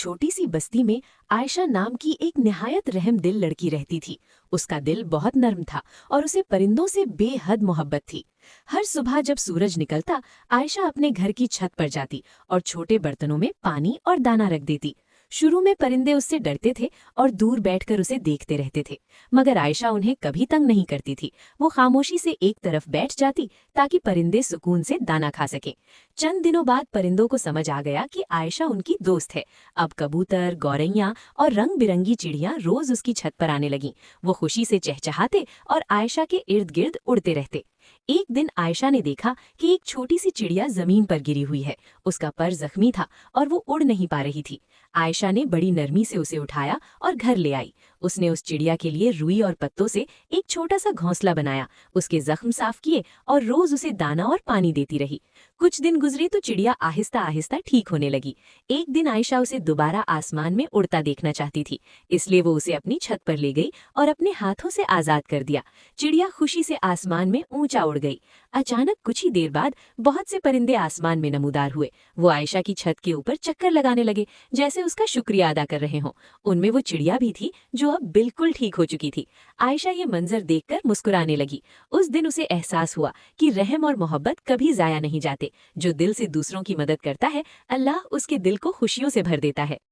छोटी सी बस्ती में आयशा नाम की एक निहायत रहमदिल लड़की रहती थी। उसका दिल बहुत नर्म था और उसे परिंदों से बेहद मोहब्बत थी। हर सुबह जब सूरज निकलता, आयशा अपने घर की छत पर जाती और छोटे बर्तनों में पानी और दाना रख देती। शुरू में परिंदे उससे डरते थे और दूर बैठकर उसे देखते रहते थे, मगर आयशा उन्हें कभी तंग नहीं करती थी। वो खामोशी से एक तरफ बैठ जाती ताकि परिंदे सुकून से दाना खा सकें। चंद दिनों बाद परिंदों को समझ आ गया कि आयशा उनकी दोस्त है। अब कबूतर, गौरैया और रंग बिरंगी चिड़ियां रोज उसकी छत पर आने लगीं। वो खुशी से चहचहाते और आयशा के इर्द गिर्द उड़ते रहते। एक दिन आयशा ने देखा कि एक छोटी सी चिड़िया जमीन पर गिरी हुई है। उसका पर जख्मी था और वो उड़ नहीं पा रही थी। आयशा ने बड़ी नरमी से उसे उठाया और घर ले आई। उसने उस चिड़िया के लिए रुई और पत्तों से एक छोटा सा घोंसला बनाया, उसके जख्म साफ किए और रोज उसे दाना और पानी देती रही। कुछ दिन गुजरे तो चिड़िया आहिस्ता आहिस्ता ठीक होने लगी। एक दिन आयशा उसे दोबारा आसमान में उड़ता देखना चाहती थी, इसलिए वो उसे अपनी छत पर ले गई और अपने हाथों से आजाद कर दिया। चिड़िया खुशी से आसमान में ऊंचा उड़ गई। अचानक कुछ ही देर बाद बहुत से परिंदे आसमान में नमूदार हुए। वो आयशा की छत के ऊपर चक्कर लगाने लगे, जैसे उसका शुक्रिया अदा कर रहे हों। उनमें वो चिड़िया भी थी जो अब बिल्कुल ठीक हो चुकी थी। आयशा ये मंजर देखकर मुस्कुराने लगी। उस दिन उसे एहसास हुआ कि रहम और मोहब्बत कभी जाया नहीं जाते। जो दिल से दूसरों की मदद करता है, अल्लाह उसके दिल को खुशियों से भर देता है।